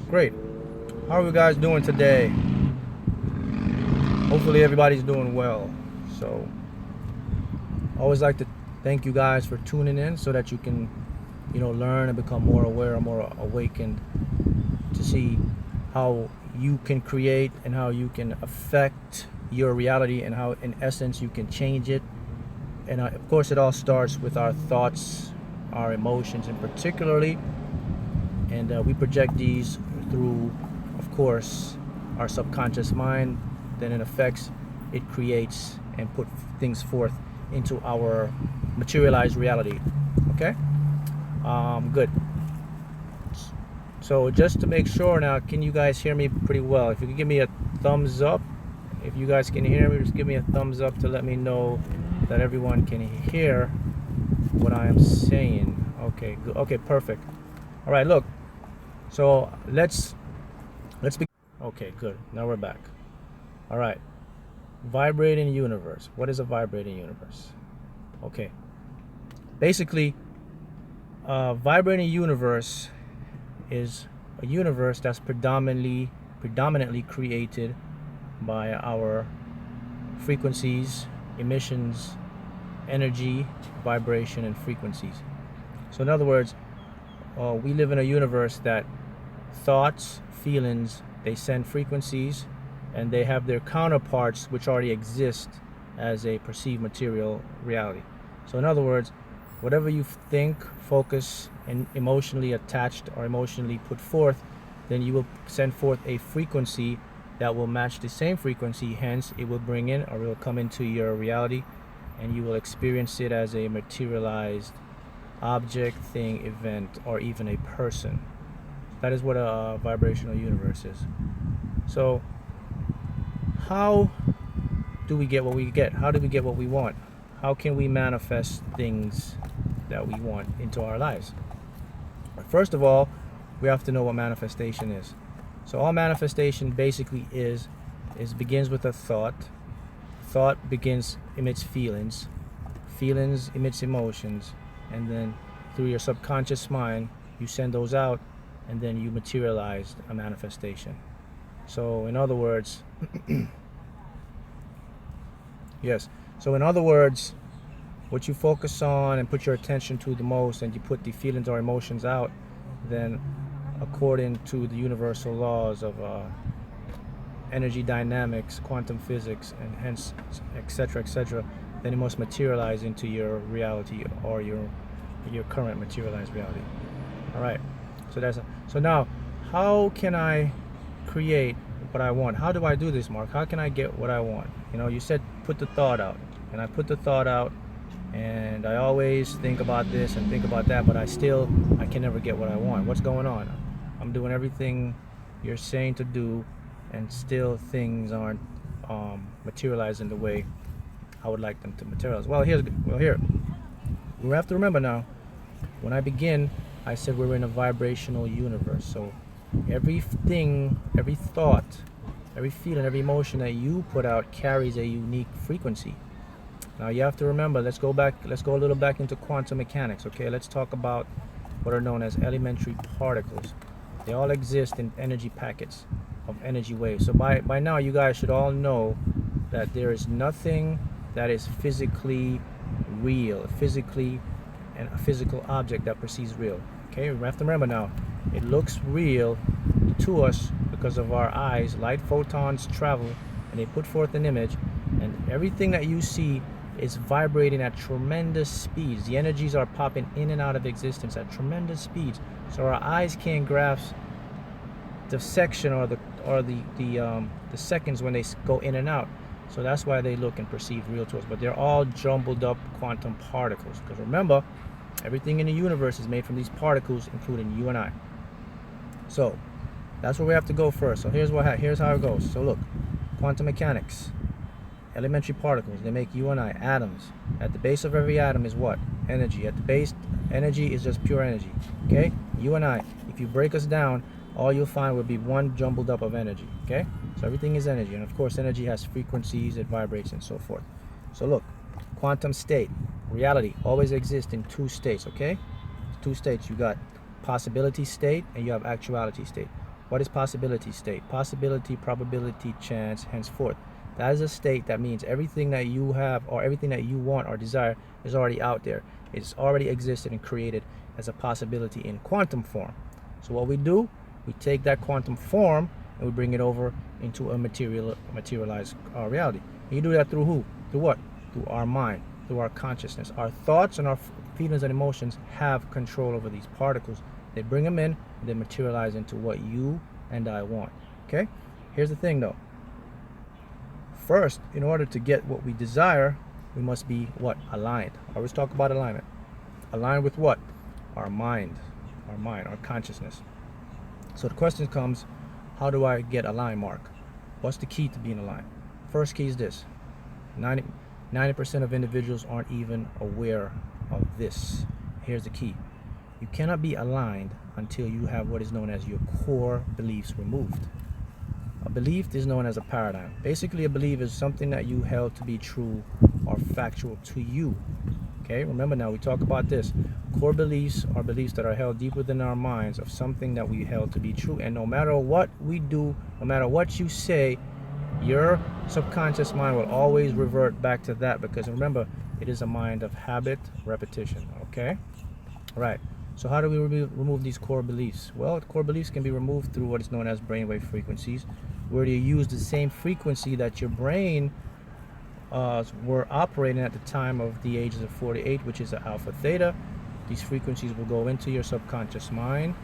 Great. How are you guys doing today? Hopefully everybody's doing well. So, I always like to thank you guys for tuning in so that you can, learn and become more aware and more awakened to see how you can create and how you can affect your reality and how, in essence, you can change it. And of course, it all starts with our thoughts, our emotions, and particularly, and we project these through, of course, our subconscious mind. Then it affects, it creates and put things forth into our materialized reality. Okay. Good. So just to make sure now, can you guys hear me pretty well? If you can give me a thumbs up, if you guys can hear me, just give me a thumbs up to let me know that everyone can hear what I am saying. Okay, good. Okay, perfect. All right, look. So let's begin. Okay, good. Now we're back. All right. Vibrating universe. What is a vibrating universe? Okay. Basically, vibrating universe is a universe that's predominantly created by our frequencies, emissions, energy, vibration, and frequencies. So in other words, we live in a universe that thoughts, feelings, they send frequencies, and they have their counterparts which already exist as a perceived material reality. So in other words, whatever you think, focus, and emotionally attached or emotionally put forth, then you will send forth a frequency that will match the same frequency. Hence, it will bring in or it will come into your reality, and you will experience it as a materialized object, thing, event, or even a person. That is what a vibrational universe is. So, how do we get what we get? How do we get what we want? How can we manifest things that we want into our lives? First of all, we have to know what manifestation is. So all manifestation basically is begins with a thought. Thought emits feelings. Feelings emits emotions, and then through your subconscious mind, you send those out, and then you materialize a manifestation. So in other words, yes. So in other words, what you focus on and put your attention to the most, and you put the feelings or emotions out, then according to the universal laws of energy dynamics, quantum physics, and hence etc., then it must materialize into your reality or your current materialized reality. All right. So now, how can I create what I want? How do I do this, Mark? How can I get what I want? You said put the thought out, and I put the thought out, and I always think about this and think about that, but I can never get what I want. What's going on? I'm doing everything you're saying to do, and still things aren't materializing the way I would like them to materialize. Well, here we have to remember now. When I begin, I said we're in a vibrational universe. So everything, every thought, every feeling, every emotion that you put out carries a unique frequency. Now you have to remember, let's go a little back into quantum mechanics, okay? Let's talk about what are known as elementary particles. They all exist in energy packets of energy waves. So by now you guys should all know that there is nothing that is physically real, and a physical object that perceives real. Okay, we have to remember now, it looks real to us because of our eyes. Light photons travel and they put forth an image, and everything that you see is vibrating at tremendous speeds. The energies are popping in and out of existence at tremendous speeds. So our eyes can't grasp the section or the seconds when they go in and out. So that's why they look and perceive real to us. But they're all jumbled up quantum particles. Because remember, everything in the universe is made from these particles, including you and I. So that's where we have to go first. So here's how it goes. So look, quantum mechanics, elementary particles, they make you and I, atoms. At the base of every atom is what? Energy. At the base, energy is just pure energy. Okay? You and I, if you break us down, all you'll find will be one jumbled up of energy. Okay? So everything is energy, and of course energy has frequencies, it vibrates, and so forth. So look, quantum state, reality always exists in two states. Okay? Two states. You got possibility state and you have actuality state. What is possibility state? Possibility, probability, chance, henceforth. That is a state that means everything that you have or everything that you want or desire is already out there. It's already existed and created as a possibility in quantum form. So what we do, we take that quantum form and we bring it over into a materialized reality. And you do that through who? Through what? Through our mind, through our consciousness. Our thoughts and our feelings and emotions have control over these particles. They bring them in and they materialize into what you and I want. Okay? Here's the thing though. First, in order to get what we desire, we must be what? Aligned. I always talk about alignment. Aligned with what? Our mind, our consciousness. So the question comes, how do I get aligned, Mark? What's the key to being aligned? First key is this. 90% of individuals aren't even aware of this. Here's the key. You cannot be aligned until you have what is known as your core beliefs removed. A belief is known as a paradigm. Basically, a belief is something that you held to be true or factual to you. Okay, remember now, we talk about this. Core beliefs are beliefs that are held deep within our minds of something that we held to be true. And no matter what we do, no matter what you say, your subconscious mind will always revert back to that, because remember, it is a mind of habit, repetition. Okay? Right. So how do we remove these core beliefs? Well, core beliefs can be removed through what is known as brainwave frequencies, where you use the same frequency that your brain were operating at the time of the ages of 48, which is the alpha theta. These frequencies will go into your subconscious mind,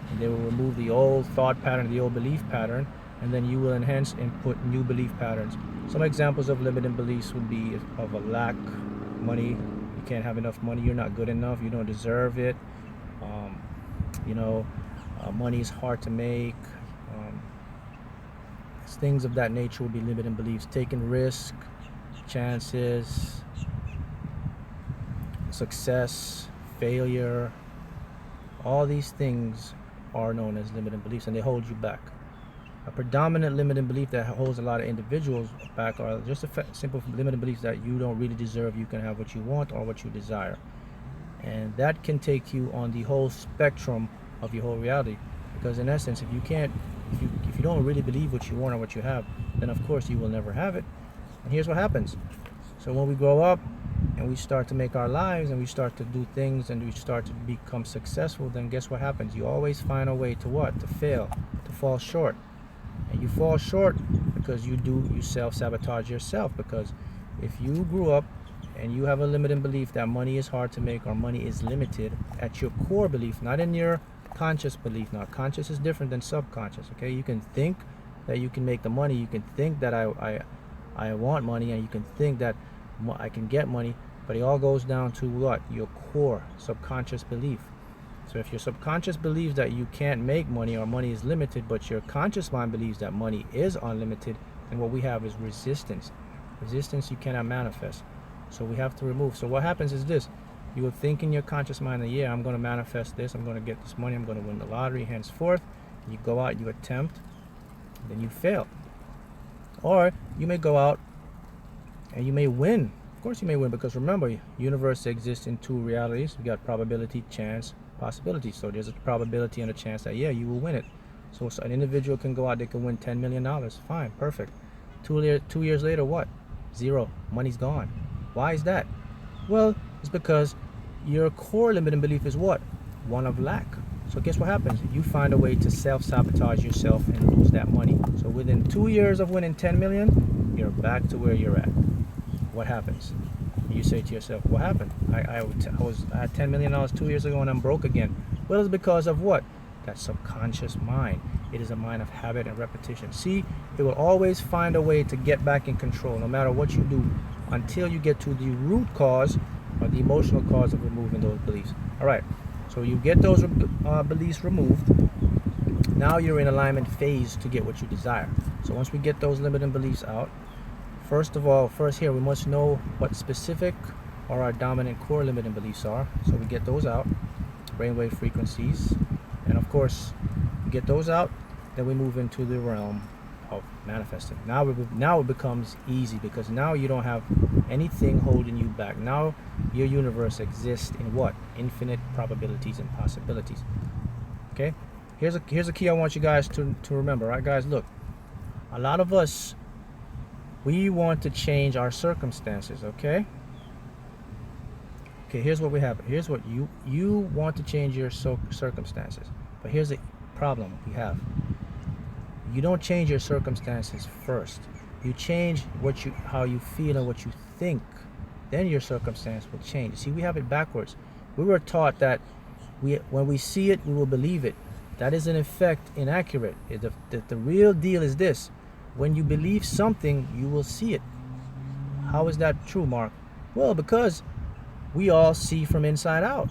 and they will remove the old thought pattern, the old belief pattern, and then you will enhance and put new belief patterns. Some examples of limiting beliefs would be of a lack, money. You can't have enough money. You're not good enough. You don't deserve it. Money is hard to make. Things of that nature will be limiting beliefs. Taking risk, chances, success, failure, all these things are known as limiting beliefs, and they hold you back. A predominant limiting belief that holds a lot of individuals back are just a simple limiting beliefs that you don't really deserve, you can have what you want or what you desire. And that can take you on the whole spectrum of your whole reality, because in essence, if you don't really believe what you want or what you have, then of course you will never have it. And here's what happens. So when we grow up and we start to make our lives and we start to do things and we start to become successful, then guess what happens? You always find a way to what? To fail, to fall short. And you fall short because you self-sabotage yourself, because if you grew up and you have a limiting belief that money is hard to make or money is limited at your core belief, not in your conscious belief. Now, conscious is different than subconscious. Okay, you can think that you can make the money, you can think that I want money, and you can think that I can get money, but it all goes down to what? Your core subconscious belief. So if your subconscious believes that you can't make money or money is limited, but your conscious mind believes that money is unlimited, then what we have is resistance. Resistance you cannot manifest. So we have to remove. So what happens is this. You will think in your conscious mind that, yeah, I'm going to manifest this, I'm going to get this money, I'm going to win the lottery, henceforth. You go out, you attempt, then you fail. Or you may go out and you may win. Of course you may win, because remember, universe exists in two realities. We got probability, chance, possibility. So there's a probability and a chance that, yeah, you will win it. So an individual can go out, they can win $10 million. Fine, perfect. 2 years later, what? Zero. Money's gone. Why is that? Well, it's because your core limiting belief is what? One of lack. So guess what happens? You find a way to self-sabotage yourself and lose that money. So within 2 years of winning 10 million, you're back to where you're at. What happens? You say to yourself, what happened? I had $10 million 2 years ago and I'm broke again. Well, it's because of what? That subconscious mind. It is a mind of habit and repetition. See, it will always find a way to get back in control, no matter what you do, until you get to the root cause or the emotional cause of removing those beliefs. All right, so you get those beliefs removed. Now you're in alignment phase to get what you desire. So once we get those limiting beliefs out, first here we must know what specific or our dominant core limiting beliefs are. So we get those out, brainwave frequencies, and of course we get those out, then we move into the realm of manifesting. Now it becomes easy, because now you don't have anything holding you back. Now your universe exists in what? Infinite probabilities and possibilities. Okay, here's a key I want you guys to remember. All right, guys, look, a lot of us, we want to change our circumstances. Okay, here's what we have. Here's what you want to change your circumstances, but here's the problem we have. You don't change your circumstances first. You change how you feel and what you think. Then your circumstance will change. See, we have it backwards. We were taught that when we see it, we will believe it. That is in effect inaccurate. The real deal is this: when you believe something, you will see it. How is that true, Mark? Well, because we all see from inside out.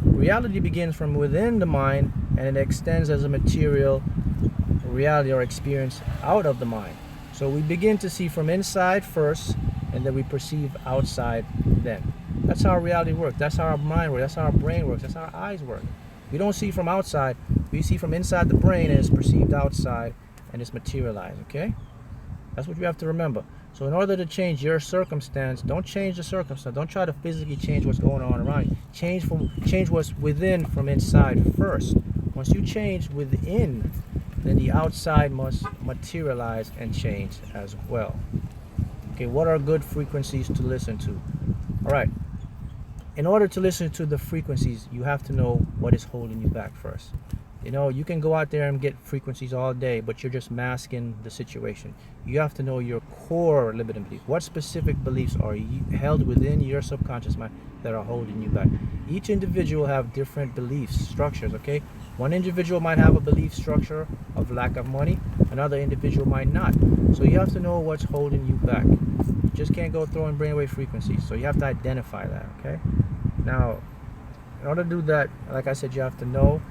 Reality begins from within the mind, and it extends as a material reality or experience out of the mind. So we begin to see from inside first, and then we perceive outside then. That's how reality works. That's how our mind works. That's how our brain works. That's how our eyes work. We don't see from outside. We see from inside the brain, and it's perceived outside, and it's materialized. Okay? That's what you have to remember. So in order to change your circumstance, don't change the circumstance. Don't try to physically change what's going on around you. Change what's within from inside first. Once you change within, then the outside must materialize and change as well. Okay, what are good frequencies to listen to? All right. In order to listen to the frequencies, you have to know what is holding you back first. You know, you can go out there and get frequencies all day, but you're just masking the situation. You have to know your core limiting beliefs. What specific beliefs are held within your subconscious mind that are holding you back? Each individual have different beliefs, structures, okay? One individual might have a belief structure of lack of money. Another individual might not. So you have to know what's holding you back. You just can't go throwing brainwave frequencies. So you have to identify that, okay? Now, in order to do that, like I said, you have to know.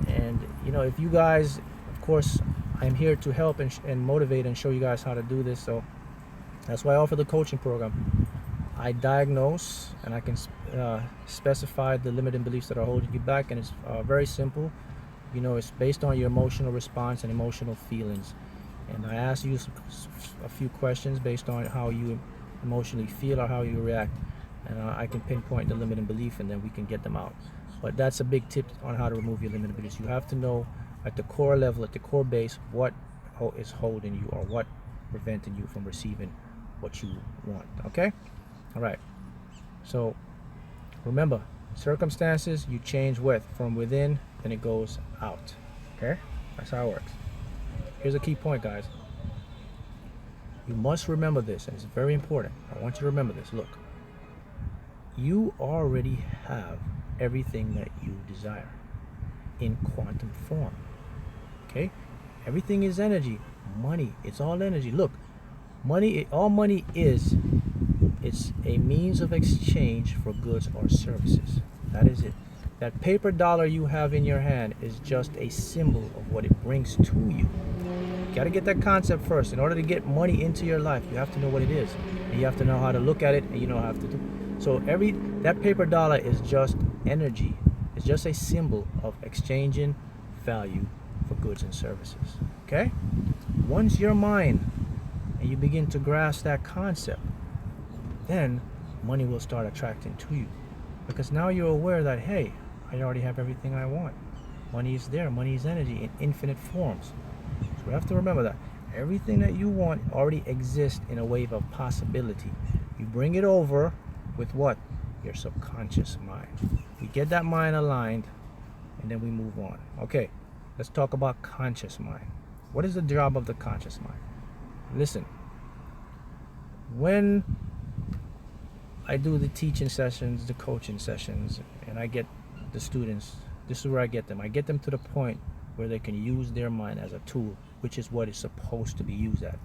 And, you know, if you guys, of course, I'm here to help and motivate and show you guys how to do this. So that's why I offer the coaching program. I diagnose and I can specify the limiting beliefs that are holding you back, and it's very simple. You know, it's based on your emotional response and emotional feelings. And I ask you a few questions based on how you emotionally feel or how you react, and I can pinpoint the limiting belief, and then we can get them out. But that's a big tip on how to remove your limiting beliefs. You have to know at the core level, at the core base, what is holding you or what preventing you from receiving what you want. Okay? All right. So remember, circumstances you change from within, then it goes out. Okay? That's how it works. Here's a key point, guys. You must remember this, and it's very important. I want you to remember this. Look, you already have everything that you desire in quantum form. Okay? Everything is energy. Money, it's all energy. Look, money, all money is, it's a means of exchange for goods or services. That is it. That paper dollar you have in your hand is just a symbol of what it brings to you. You gotta get that concept first. In order to get money into your life, you have to know what it is. And you have to know how to look at it, and you know how to do. So that paper dollar is just energy. It's just a symbol of exchanging value for goods and services. Okay? Once your mind and you begin to grasp that concept, then money will start attracting to you. Because now you're aware that, hey, I already have everything I want. Money is there. Money is energy in infinite forms. So we have to remember that. Everything that you want already exists in a wave of possibility. You bring it over with what? Your subconscious mind. We get that mind aligned, and then we move on. Okay, let's talk about conscious mind. What is the job of the conscious mind? Listen, when I do the teaching sessions, the coaching sessions, and I get the students, this is where I get them. I get them to the point where they can use their mind as a tool, which is what it's supposed to be used at.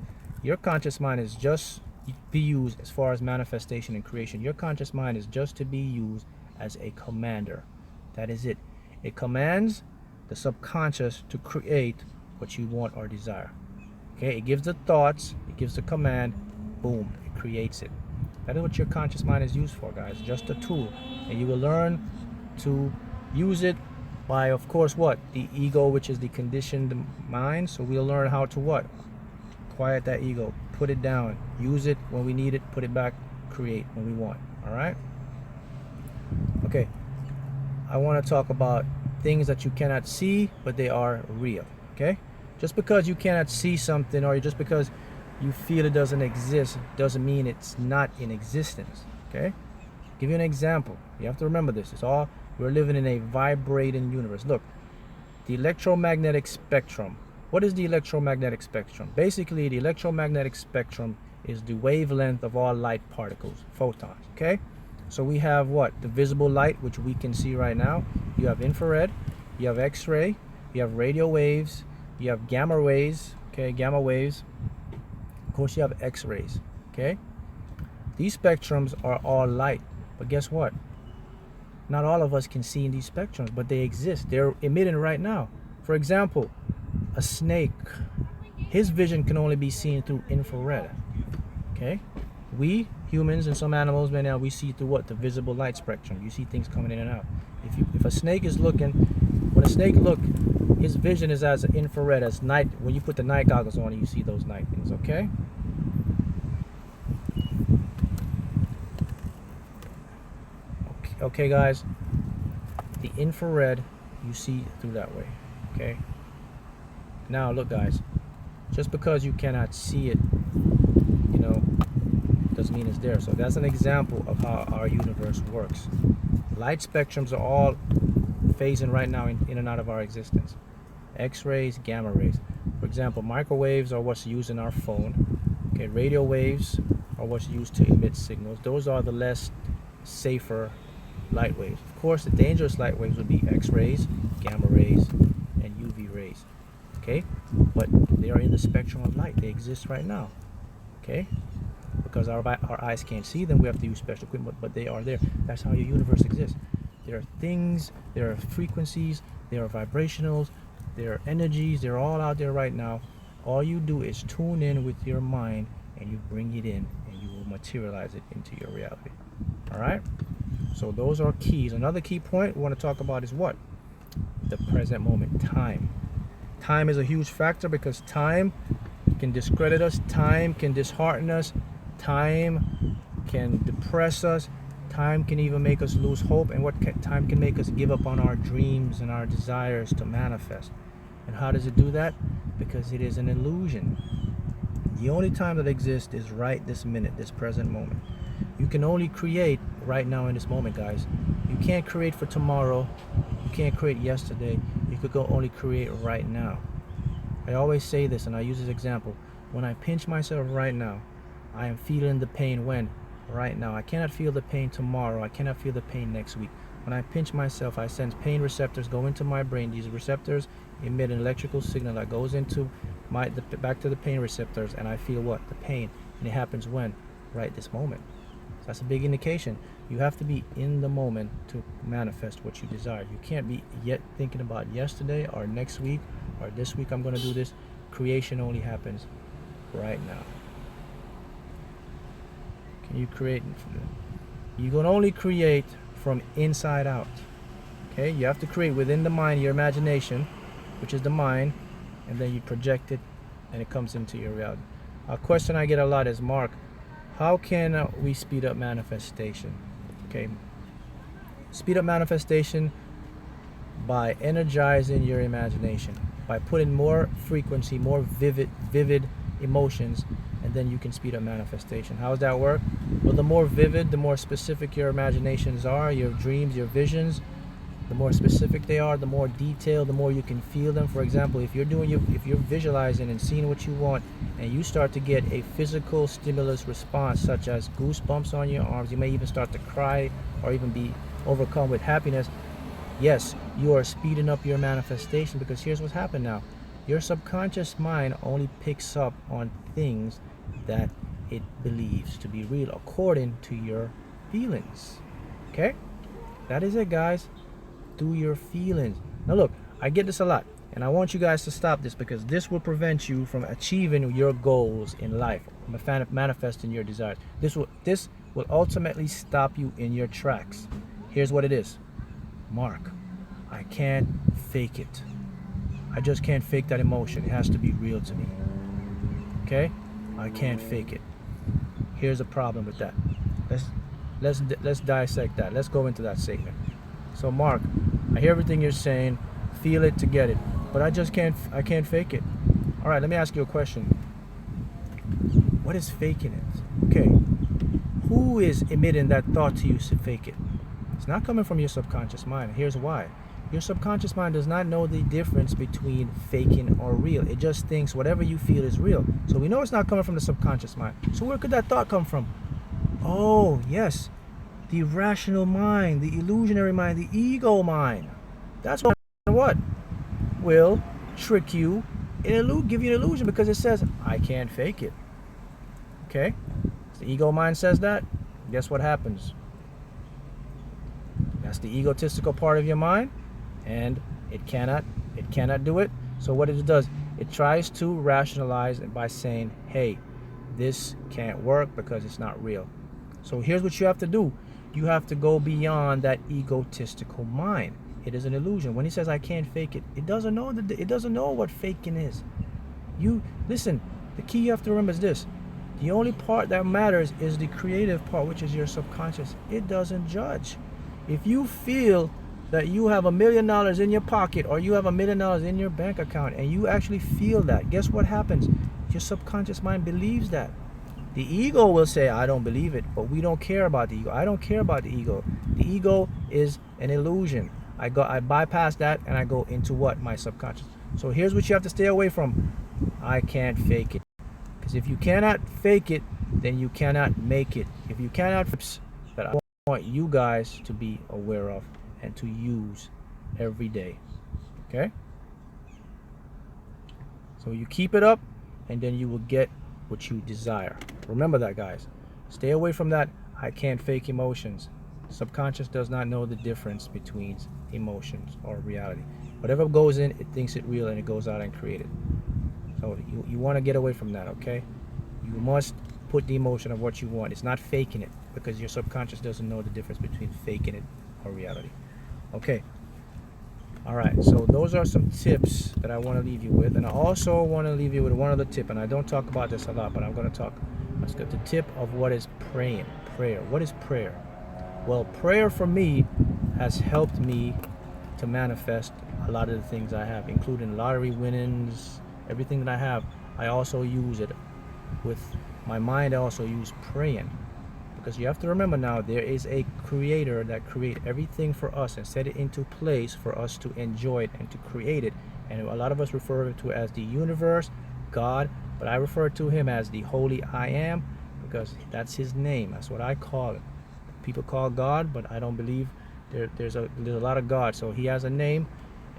Your conscious mind is just be used as far as manifestation and creation. Your conscious mind is just to be used as a commander. That is it. It commands the subconscious to create what you want or desire. Okay, it gives the thoughts, it gives the command, boom, it creates it. That is what your conscious mind is used for, guys. Just a tool. And you will learn to use it by, of course, what? The ego, which is the conditioned mind. So we'll learn how to what? Quiet that ego. Put it down. Use it when we need it. Put it back. Create when we want. All right? Okay. I want to talk about things that you cannot see, but they are real. Okay? Just because you cannot see something, or just because you feel it doesn't exist, doesn't mean it's not in existence. Okay? Give you an example. You have to remember this. We're living in a vibrating universe. Look, the electromagnetic spectrum. What is the electromagnetic spectrum? Basically, the electromagnetic spectrum is the wavelength of all light particles, photons. Okay? So we have what? The visible light, which we can see right now. You have infrared, you have X-ray, you have radio waves, you have gamma waves, okay, gamma waves. Of course, you have X-rays, okay? These spectrums are all light, but guess what? Not all of us can see in these spectrums, but they exist. They're emitting right now. For example, a snake, his vision can only be seen through infrared, okay? We humans and some animals, man, now we see through what? The visible light spectrum. You see things coming in and out. If a snake is looking, when a snake look, his vision is as infrared, as night. When you put the night goggles on, you see those night things. Okay. Okay, guys. The infrared you see through that way. Okay. Now look, guys. Just because you cannot see it, doesn't mean it's there. So that's an example of how our universe works. Light spectrums are all phasing right now in and out of our existence. X-rays, gamma rays. For example, microwaves are what's used in our phone. Okay, radio waves are what's used to emit signals. Those are the less safer light waves. Of course, the dangerous light waves would be X-rays, gamma rays, and UV rays. Okay, but they are in the spectrum of light. They exist right now. Okay. Because our eyes can't see them, we have to use special equipment, but they are there. That's how your universe exists. There are things, there are frequencies, there are vibrationals, there are energies, they're all out there right now. All you do is tune in with your mind, and you bring it in, and you will materialize it into your reality. Alright? So those are keys. Another key point we want to talk about is what? The present moment, time. Time is a huge factor because time can discredit us, time can dishearten us, time can depress us, time can even make us lose hope, and time can make us give up on our dreams and our desires to manifest. And how does it do that? Because it is an illusion. The only time that exists is right this minute, this present moment. You can only create right now in this moment, guys. You can't create for tomorrow. You can't create yesterday. You could only create right now. I always say this, and I use this example. When I pinch myself right now, I am feeling the pain when? Right now. I cannot feel the pain tomorrow. I cannot feel the pain next week. When I pinch myself, I sense pain receptors go into my brain. These receptors emit an electrical signal that goes into back to the pain receptors, and I feel what? The pain. And it happens when? Right this moment. So that's a big indication. You have to be in the moment to manifest what you desire. You can't be yet thinking about yesterday or next week or this week I'm going to do this. Creation only happens right now. Can you create? You can only create from inside out. Okay, you have to create within the mind, your imagination, which is the mind, and then you project it and it comes into your reality. A question I get a lot is, Mark, how can we speed up manifestation? Okay, speed up manifestation by energizing your imagination, by putting more frequency, more vivid emotions, and then you can speed up manifestation. How does that work? Well, the more vivid, the more specific your imaginations are, your dreams, your visions, the more specific they are, the more detailed, the more you can feel them. For example, if you're visualizing and seeing what you want, and you start to get a physical stimulus response, such as goosebumps on your arms, you may even start to cry or even be overcome with happiness. Yes, you are speeding up your manifestation, because here's what's happened now. Your subconscious mind only picks up on things that it believes to be real according to your feelings. Okay? That is it, guys. Through your feelings. Now look, I get this a lot, and I want you guys to stop this, because this will prevent you from achieving your goals in life, from manifesting your desires. This will ultimately stop you in your tracks. Here's what it is. Mark, I can't fake it. I just can't fake that emotion. It has to be real to me. Okay? I can't fake it. Here's a problem with that. Let's dissect that. Let's go into that statement. So, Mark, I hear everything you're saying, feel it to get it, but I can't fake it. All right, let me ask you a question. What is faking it? Okay, who is emitting that thought to you to fake it? It's not coming from your subconscious mind. Here's why. Your subconscious mind does not know the difference between faking or real. It just thinks whatever you feel is real. So we know it's not coming from the subconscious mind. So where could that thought come from? Oh, yes. The rational mind, the illusionary mind, the ego mind. That's what will trick you and give you an illusion because it says, I can't fake it. Okay? The ego mind says that. Guess what happens? That's the egotistical part of your mind, and it cannot do it. So what it does, it tries to rationalize it by saying, hey, this can't work because it's not real. So here's what you have to do. You have to go beyond that egotistical mind. It is an illusion. When he says I can't fake it, it doesn't know what faking is. You listen, the key you have to remember is this. The only part that matters is the creative part, which is your subconscious. It doesn't judge. If you feel that you have $1 million in your pocket or you have $1 million in your bank account and you actually feel that, guess what happens? Your subconscious mind believes that. The ego will say, I don't believe it, but we don't care about the ego. I don't care about the ego. The ego is an illusion. I bypass that and I go into what? My subconscious. So here's what you have to stay away from. I can't fake it. Because if you cannot fake it, then you cannot make it. If you cannot, that I want you guys to be aware of and to use every day. Okay? So you keep it up and then you will get what you desire. Remember that, guys. Stay away from that I can't fake emotions. Subconscious does not know the difference between emotions or reality. Whatever goes in, it thinks it real and it goes out and create it. So you want to get away from that, okay? You must put the emotion of what you want. It's not faking it because your subconscious doesn't know the difference between faking it or reality. Okay. All right. So those are some tips that I want to leave you with. And I also want to leave you with one other tip. And I don't talk about this a lot, but I'm going to talk. Let's get the tip of what is praying. Prayer. What is prayer? Well, prayer for me has helped me to manifest a lot of the things I have, including lottery winnings. Everything that I have, I also use it with my mind. I also use praying, because you have to remember now there is a creator that created everything for us and set it into place for us to enjoy it and to create it. And a lot of us refer to it as the universe, God, but I refer to him as the holy I am because that's his name. That's what I call it. People call God, but I don't believe there's a lot of God. So he has a name,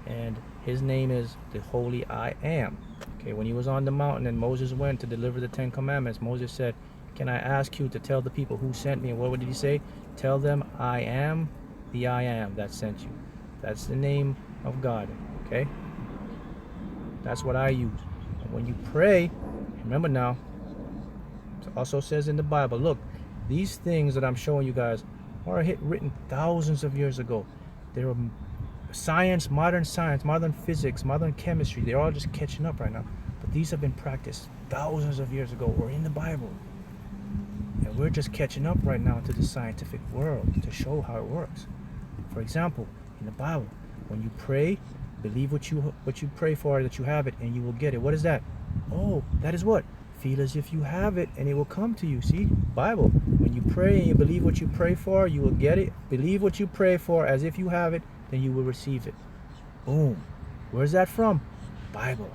and his name is the holy I am. Okay, when he was on the mountain and Moses went to deliver the 10 commandments, Moses said, can I ask you to tell the people who sent me? And what did he say? Tell them I am the I am that sent you. That's the name of God. Okay, that's what I use. And when you pray, remember now, it also says in the Bible, look, these things that I'm showing you guys are written thousands of years ago. They were science, modern physics, modern chemistry, they're all just catching up right now. But these have been practiced thousands of years ago or in the Bible. And we're just catching up right now to the scientific world to show how it works. For example, in the Bible, when you pray, believe what you pray for, that you have it, and you will get it. What is that? Oh, that is what? Feel as if you have it and it will come to you. See? Bible. When you pray and you believe what you pray for, you will get it. Believe what you pray for as if you have it, then you will receive it. Boom. Where's that from? Bible.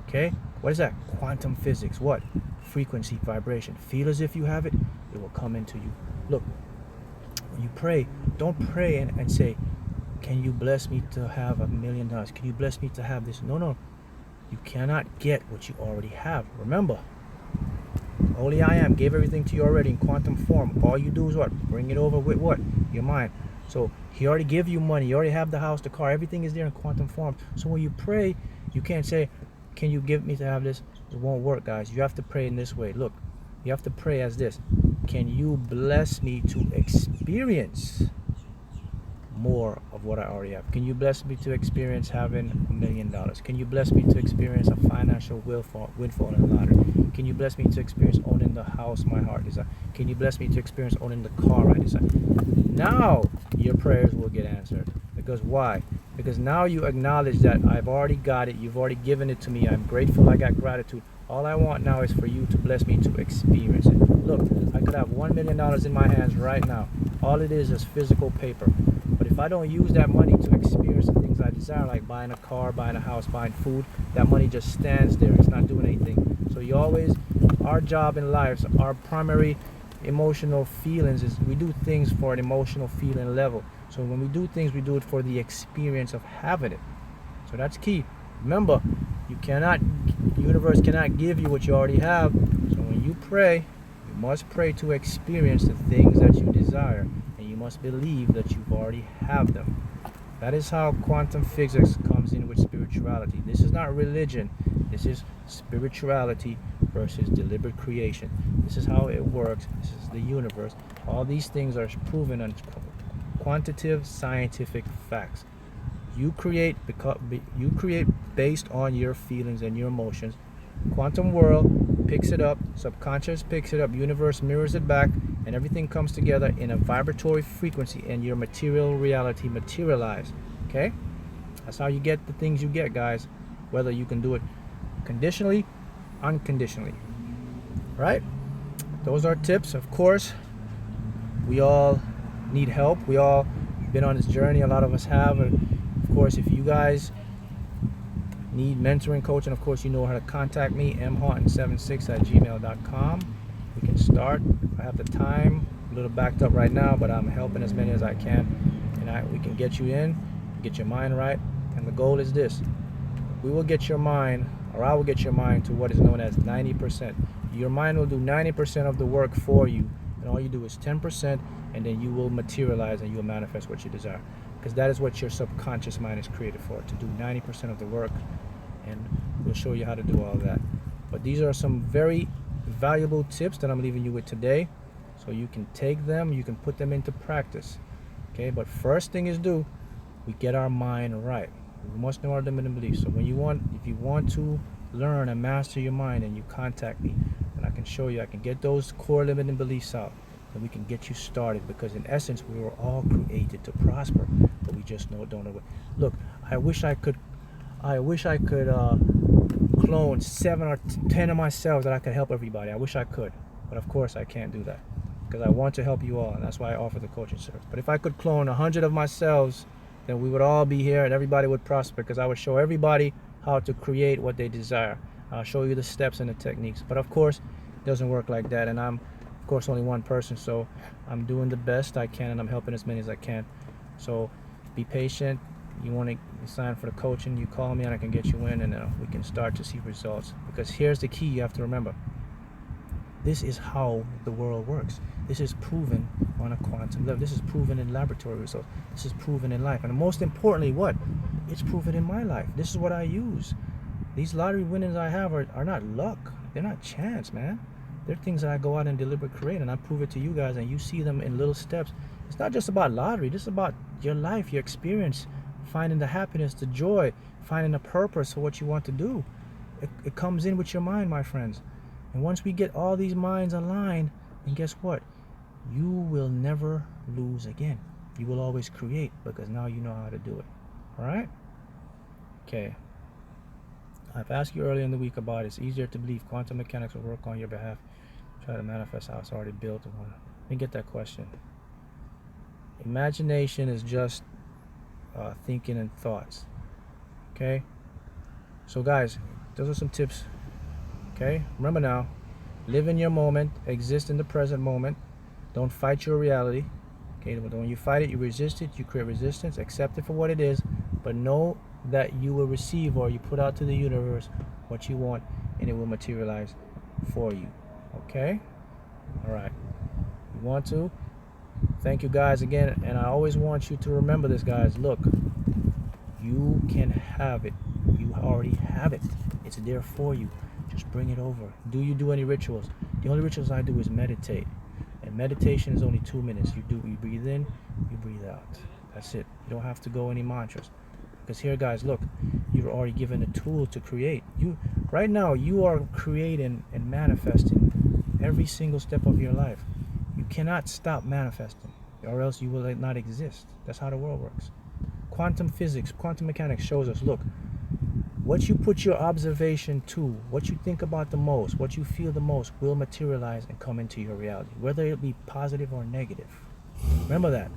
Okay? What is that? Quantum physics. What? Frequency, vibration. Feel as if you have it, it will come into you. Look, when you pray, don't pray and say, can you bless me to have $1 million? Can you bless me to have this? No. You cannot get what you already have. Remember, Holy I Am gave everything to you already in quantum form. All you do is what? Bring it over with what? Your mind. So he already gave you money. You already have the house, the car. Everything is there in quantum form. So when you pray, you can't say, can you give me to have this? It won't work, guys. You have to pray in this way. Look, you have to pray as this. Can you bless me to experience more of what I already have? Can you bless me to experience having $1 million? Can you bless me to experience a financial windfall in the lottery? Can you bless me to experience owning the house my heart desires? Can you bless me to experience owning the car I desire? Now your prayers will get answered. Because why? Because now you acknowledge that I've already got it. You've already given it to me. I'm grateful. I got gratitude. All I want now is for you to bless me to experience it. Look, I could have $1 million in my hands right now. All it is physical paper. But if I don't use that money to experience the things I desire, like buying a car, buying a house, buying food, that money just stands there. It's not doing anything. So you always, our job in life, our primary emotional feelings is we do things for an emotional feeling level. So when we do things, we do it for the experience of having it. So that's key. Remember, the universe cannot give you what you already have. So when you pray, you must pray to experience the things that you desire, and you must believe that you already have them. That is how quantum physics comes in with spirituality. This is not religion. This is spirituality versus deliberate creation. This is how it works. This is the universe. All these things are proven on quantitative scientific facts. You create based on your feelings and your emotions. Quantum world picks it up, subconscious picks it up, universe mirrors it back, and everything comes together in a vibratory frequency, and your material reality materialize. Okay? That's how you get the things you get, guys. Whether you can do it conditionally, unconditionally. Right? Those are tips. Of course, we all need help. We all been on this journey. A lot of us have. And of course, if you guys need mentoring, coaching, of course, you know how to contact me, mhaughton76@gmail.com. We can start. I have the time, a little backed up right now, but I'm helping as many as I can, and we can get you in, get your mind right. And the goal is this: we will get your mind, or I will get your mind to what is known as 90%. Your mind will do 90% of the work for you, and all you do is 10%, and then you will materialize and you will manifest what you desire. Because that is what your subconscious mind is created for, to do 90% of the work, and we'll show you how to do all that. But these are some very valuable tips that I'm leaving you with today, so you can take them, you can put them into practice. Okay, but first thing is we get our mind right. We must know our limiting beliefs. So if you want to learn and master your mind, and you contact me, and I can show you, I can get those core limiting beliefs out, and we can get you started. Because in essence, we were all created to prosper, but we just don't know what. Look, I wish I could clone 7 or 10 of myself that I could help everybody. I wish I could, but of course I can't do that, because I want to help you all, and that's why I offer the coaching service. But if I could clone 100 of myself, then we would all be here and everybody would prosper, because I would show everybody how to create what they desire. I'll show you the steps and the techniques. But of course, it doesn't work like that, and I'm of course only one person, so I'm doing the best I can, and I'm helping as many as I can. So be patient. You want to sign for the coaching, you call me and I can get you in, and we can start to see results. Because here's the key you have to remember: this is how the world works. This is proven on a quantum level. This is proven in laboratory results. This is proven in life. And most importantly, what? It's proven in my life. This is what I use. These lottery winnings I have are not luck. They're not chance, man. They're things that I go out and deliberately create, and I prove it to you guys, and you see them in little steps. It's not just about lottery. This is about your life, your experience, finding the happiness, the joy, finding a purpose for what you want to do. It comes in with your mind, my friends. And once we get all these minds aligned, and guess what? You will never lose again. You will always create, because now you know how to do it. All right? Okay. I've asked you earlier in the week about it's easier to believe quantum mechanics will work on your behalf. Try to manifest how it's already built. Let me get that question. Imagination is just thinking and thoughts. Okay? So guys, those are some tips. Okay? Remember now, live in your moment, exist in the present moment. Don't fight your reality. Okay? But when you fight it, you resist it, you create resistance, accept it for what it is, but know that you will receive, or you put out to the universe, what you want, and it will materialize for you. Okay? Alright. You want to? Thank you guys again, and I always want you to remember this, guys. Look, you can have it. You already have it. It's there for you. Just bring it over. Do you do any rituals? The only rituals I do is meditate, and meditation is only 2 minutes. You breathe in, you breathe out. That's it. You don't have to go any mantras, because here, guys, look, you're already given a tool to create. Right now, you are creating and manifesting every single step of your life. You cannot stop manifesting, or else you will not exist. That's how the world works. quantum physics, quantum mechanics shows us, look, what you put your observation to, what you think about the most, what you feel the most will materialize and come into your reality, whether it be positive or negative. Remember that.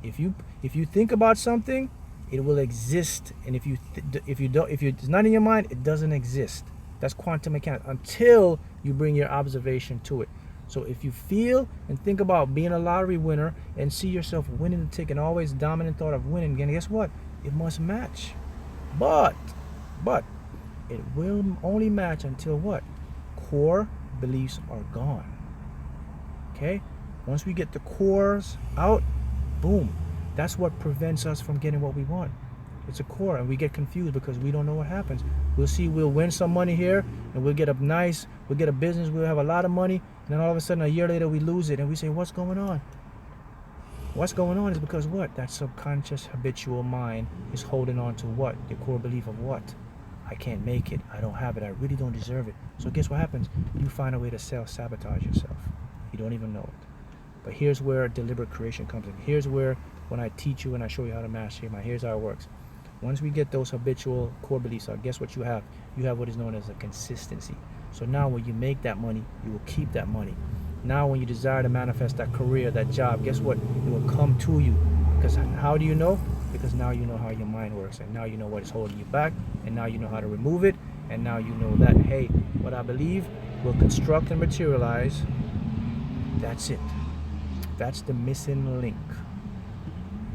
If you think about something, it will exist, and if it's not in your mind, it doesn't exist. That's quantum mechanics until you bring your observation to it. So if you feel and think about being a lottery winner and see yourself winning the ticket, and always dominant thought of winning, then guess what? It must match. But it will only match until what? Core beliefs are gone. Okay? Once we get the cores out, boom. That's what prevents us from getting what we want. It's a core, and we get confused because we don't know what happens. We'll win some money here, and we'll get a business, we'll have a lot of money, and then all of a sudden a year later we lose it, and we say, what's going on? What's going on is because what? That subconscious habitual mind is holding on to what? The core belief of what? I can't make it, I don't have it, I really don't deserve it. So guess what happens? You find a way to self-sabotage yourself. You don't even know it. But here's where deliberate creation comes in. Here's where, when I teach you and I show you how to master your mind, here's how it works. Once we get those habitual core beliefs out, guess what you have? You have what is known as a consistency. So now when you make that money, you will keep that money. Now when you desire to manifest that career, that job, guess what? It will come to you. Because how do you know? Because now you know how your mind works, and now you know what is holding you back, and now you know how to remove it, and now you know that, hey, what I believe will construct and materialize. That's it. That's the missing link.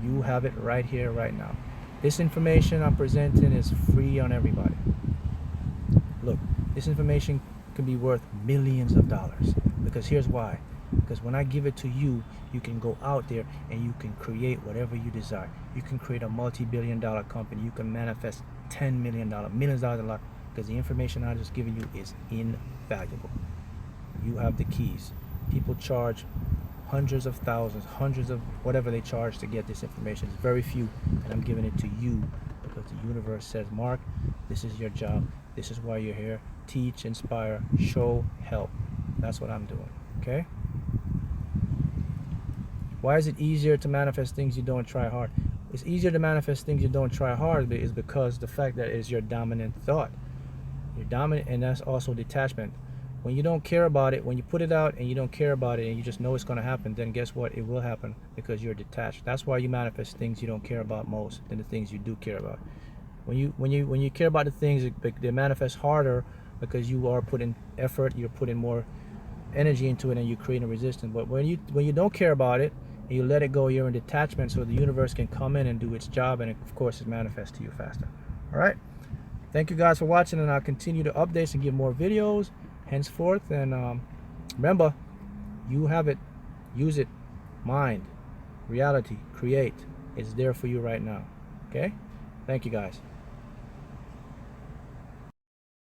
You have it right here, right now. This information I'm presenting is free on everybody. Look, this information can be worth millions of dollars. Because here's why. Because when I give it to you, you can go out there and you can create whatever you desire. You can create a multi-billion-dollar company. You can manifest $10 million, millions of dollars, because the information I just given you is invaluable. You have the keys. People charge hundreds of thousands, hundreds of whatever they charge to get this information. It's very few, and I'm giving it to you because the universe says, Mark, this is your job. This is why you're here. Teach, inspire, show, help. That's what I'm doing, okay? Why is it easier to manifest things you don't try hard? It's easier to manifest things you don't try hard is because the fact that it's your dominant thought. You're dominant, and that's also detachment. When you don't care about it, when you put it out and you don't care about it and you just know it's going to happen, then guess what? It will happen because you're detached. That's why you manifest things you don't care about most than the things you do care about. When you care about the things, they manifest harder because you are putting effort, you're putting more energy into it, and you're creating resistance. But when you don't care about it and you let it go, you're in detachment, so the universe can come in and do its job, and of course it manifests to you faster. All right, thank you guys for watching, and I'll continue to update and give more videos henceforth. And remember, you have it. Use it. Mind, reality, create. It's there for you right now. Okay, thank you guys.